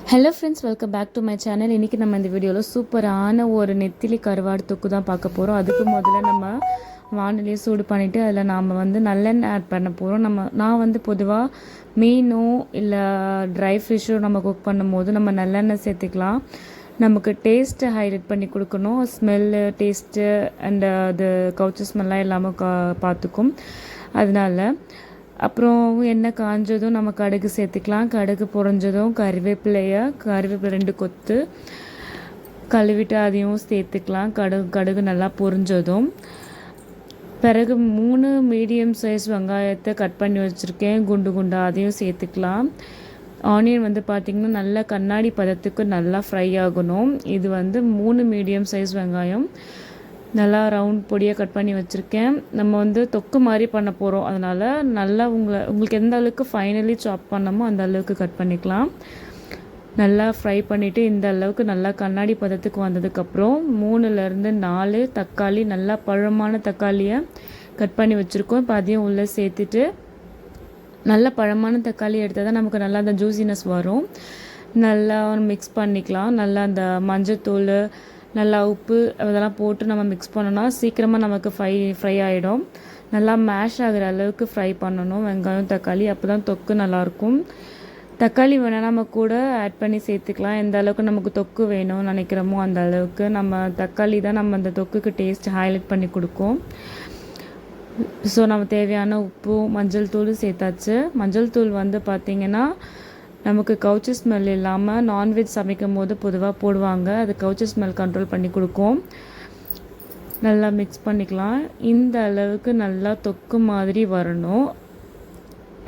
Hello friends, welcome back to my channel. இன்றைக்கி நம்ம இந்த வீடியோவில் சூப்பரான ஒரு நெத்திலி கருவாடு தொக்கு தான் பார்க்க போகிறோம். அதுக்கு முதல்ல நம்ம வானிலையை சூடு பண்ணிவிட்டு அதில் நாம் நல்லெண்ணெய் ஆட் பண்ண போகிறோம். நான் பொதுவாக மீனோ இல்லை ட்ரை ஃபிஷ்ஷோ நம்ம குக் பண்ணும்போது நம்ம நல்லெண்ணெய் சேர்த்துக்கலாம். நமக்கு டேஸ்ட்டு ஹைலைட் பண்ணி கொடுக்கணும். ஸ்மெல்லு, டேஸ்ட்டு அண்டு அது கவுச்சி ஸ்மெல்லாம் இல்லாமல் பார்த்துக்கும். அதனால் அப்புறம் எண்ணெய் காஞ்சதும் நம்ம கடுகு சேர்த்துக்கலாம். கடுகு பொரிஞ்சதும் கருவேப்பிலை 2 கொத்து கழுவிட்டு அதையும் சேர்த்துக்கலாம். கடுகு நல்லா பொரிஞ்சதும் பிறகு 3 மீடியம் சைஸ் வெங்காயத்தை கட் பண்ணி வச்சுருக்கேன் குண்டு குண்டாக, அதையும் சேர்த்துக்கலாம். ஆனியன் பார்த்திங்கன்னா நல்லா கண்ணாடி பதத்துக்கு நல்லா ஃப்ரை ஆகணும். இது 3 மீடியம் சைஸ் வெங்காயம் நல்லா ரவுண்ட் பொடியாக கட் பண்ணி வச்சுருக்கேன். நம்ம தொக்கு மாதிரி பண்ண போகிறோம். அதனால் நல்லா உங்களுக்கு எந்த அளவுக்கு ஃபைனலி சாப் பண்ணமோ அந்த அளவுக்கு கட் பண்ணிக்கலாம். நல்லா ஃப்ரை பண்ணிவிட்டு இந்த அளவுக்கு நல்லா கண்ணாடி பதத்துக்கு வந்ததுக்கப்புறம் 3லேருந்து 4 தக்காளி, நல்லா பழமான தக்காளியை கட் பண்ணி வச்சுருக்கோம். இப்போ அதையும் உள்ளே சேர்த்துட்டு நல்ல பழமான தக்காளி எடுத்தால் தான் நமக்கு நல்லா அந்த ஜூசினஸ் வரும். நல்லா மிக்ஸ் பண்ணிக்கலாம். நல்லா அந்த மஞ்சத்தூள், நல்லா உப்பு அதெல்லாம் போட்டு நம்ம மிக்ஸ் பண்ணோன்னா சீக்கிரமாக நமக்கு ஃப்ரை ஆகிடும். நல்லா மேஷ் ஆகிற அளவுக்கு ஃப்ரை பண்ணணும் வெங்காயம் தக்காளி. அப்போ தான் தொக்கு நல்லாயிருக்கும். தக்காளி வேணால் நம்ம கூட ஆட் பண்ணி சேர்த்துக்கலாம். எந்த அளவுக்கு நமக்கு தொக்கு வேணும்னு நினைக்கிறோமோ அந்த அளவுக்கு. நம்ம தக்காளி தான் நம்ம அந்த தொக்குக்கு டேஸ்ட் ஹைலைட் பண்ணி கொடுக்கும். ஸோ நம்ம தேவையான உப்பு, மஞ்சள் தூள் சேர்த்தாச்சு. மஞ்சள் தூள் பார்த்திங்கன்னா நமக்கு கவுச்சி ஸ்மெல் இல்லாமல் நான்வெஜ் சமைக்கும் போது பொதுவாக போடுவாங்க. அது கவுச்சி ஸ்மெல் கண்ட்ரோல் பண்ணி கொடுக்கும். நல்லா மிக்ஸ் பண்ணிக்கலாம். இந்த அளவுக்கு நல்லா தொக்கு மாதிரி வரணும்.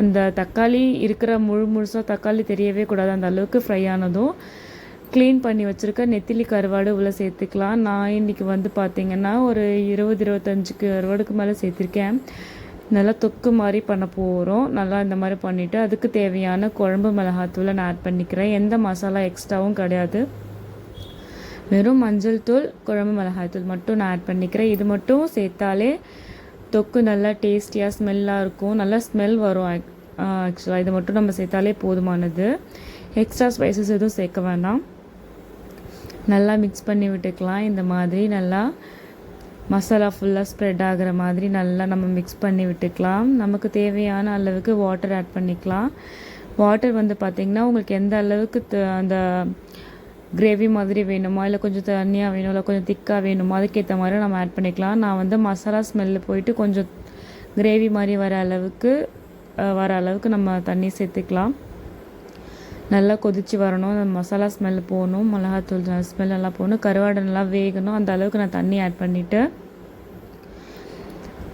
அந்த தக்காளி இருக்கிற முழுசாக தக்காளி தெரியவே கூடாது. அந்த அளவுக்கு ஃப்ரை ஆனதும் க்ளீன் பண்ணி வச்சுருக்க நெத்திலி கருவாடு உள்ள சேர்த்துக்கலாம். நான் இன்றைக்கி பார்த்திங்கன்னா ஒரு 20-25 கருவாடுக்கு மேலே சேர்த்துருக்கேன். நல்லா தொக்கு மாதிரி பண்ண போகிறோம். நல்லா இந்த மாதிரி பண்ணிவிட்டு அதுக்கு தேவையான குழம்பு மிளகாத்தூளை நான் ஆட் பண்ணிக்கிறேன். எந்த மசாலா எக்ஸ்ட்ராவும் கிடையாது. வெறும் மஞ்சள் தூள், குழம்பு மிளகாய்த்தூள் மட்டும் நான் ஆட் பண்ணிக்கிறேன். இது மட்டும் சேர்த்தாலே தொக்கு நல்லா டேஸ்டியாக ஸ்மெல்லாக இருக்கும். நல்லா ஸ்மெல் வரும். ஆக்சுவலாக இது மட்டும் நம்ம சேர்த்தாலே போதுமானது. எக்ஸ்ட்ரா ஸ்பைசஸ் எதுவும் சேர்க்க வேண்டாம். நல்லா மிக்ஸ் பண்ணி விட்டுக்கலாம். இந்த மாதிரி நல்லா மசாலா ஃபுல்லாக ஸ்ப்ரெட் ஆகிற மாதிரி நல்லா நம்ம மிக்ஸ் பண்ணி விட்டுக்கலாம். நமக்கு தேவையான அளவுக்கு வாட்டர் ஆட் பண்ணிக்கலாம். வாட்டர் பார்த்திங்கன்னா உங்களுக்கு எந்த அளவுக்கு அந்த கிரேவி மாதிரி வேணுமா, இல்லை கொஞ்சம் தண்ணியாக வேணும், இல்லை கொஞ்சம் திக்காக வேணுமோ அதுக்கேற்ற மாதிரி நம்ம ஆட் பண்ணிக்கலாம். நான் மசாலா ஸ்மெல்லு போயிட்டு கொஞ்சம் கிரேவி மாதிரி வர அளவுக்கு நம்ம தண்ணி சேர்த்துக்கலாம். நல்லா கொதித்து வரணும். அந்த மசாலா ஸ்மெல் போகணும், மிளகாத்தூள் ஸ்மெல் நல்லா போகணும், கருவாடு நல்லா வேகணும். அந்த அளவுக்கு நான் தண்ணி ஆட் பண்ணிவிட்டு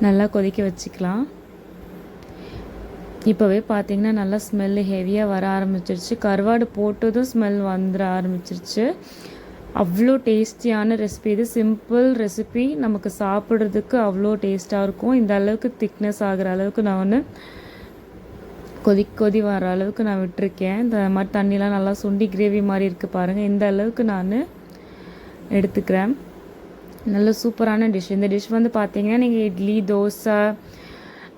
நல்லா கொதிக்க வச்சுக்கலாம். இப்போவே பார்த்திங்கன்னா நல்லா ஸ்மெல்லு ஹெவியாக வர ஆரம்பிச்சிருச்சு. கருவாடு போட்டதும் ஸ்மெல் வந்துட ஆரம்பிச்சிருச்சு. அவ்வளோ டேஸ்டியான ரெசிபி இது. சிம்பிள் ரெசிபி, நமக்கு சாப்பிட்றதுக்கு அவ்வளோ டேஸ்ட்டாக இருக்கும். இந்த அளவுக்கு திக்னஸ் ஆகிற அளவுக்கு நான் கொதி வர அளவுக்கு நான் விட்டுருக்கேன். இந்த மாதிரி தண்ணிலாம் நல்லா சுண்டி கிரேவி மாதிரி இருக்குது பாருங்கள். இந்த அளவுக்கு நான் எடுத்துக்கிறேன். நல்ல சூப்பரான டிஷ். இந்த டிஷ் பார்த்திங்கன்னா நீங்கள் இட்லி, தோசை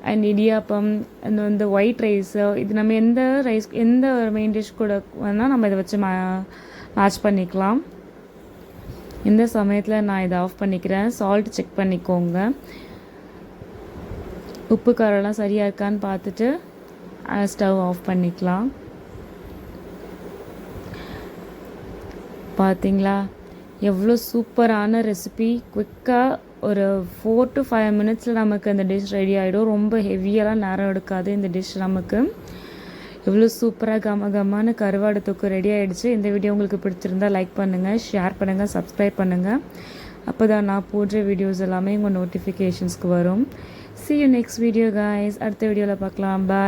அண்ட் இடியாப்பம், அந்த ஒயிட் ரைஸு, இது நம்ம எந்த மெயின் டிஷ் கூட வேணால் நம்ம இதை வச்சு மேட்ச் பண்ணிக்கலாம். இந்த சமயத்தில் நான் இதை ஆஃப் பண்ணிக்கிறேன். சால்ட் செக் பண்ணிக்கோங்க. உப்பு காரெல்லாம் சரியாக இருக்கான்னு பார்த்துட்டு ஸ்டவ் ஆஃப் பண்ணிக்கலாம். பார்த்தீங்களா எவ்வளோ சூப்பரான ரெசிபி. குயிக்காக ஒரு 4 to 5 மினிட்ஸில் நமக்கு அந்த டிஷ் ரெடி ஆகிடும். ரொம்ப ஹெவியெல்லாம் நேரம் எடுக்காது இந்த டிஷ் நமக்கு. எவ்வளோ சூப்பராக கமகமான கருவாடு தொக்கு ரெடி ஆகிடுச்சு. இந்த வீடியோ உங்களுக்கு பிடிச்சிருந்தா லைக் பண்ணுங்கள், ஷேர் பண்ணுங்கள், சப்ஸ்கிரைப் பண்ணுங்கள். அப்போ தான் நான் போடுற வீடியோஸ் எல்லாமே உங்கள் நோட்டிஃபிகேஷன்ஸ்க்கு வரும். See you next video guys. அடுத்த வீடியோவில் பார்க்கலாம். Bye.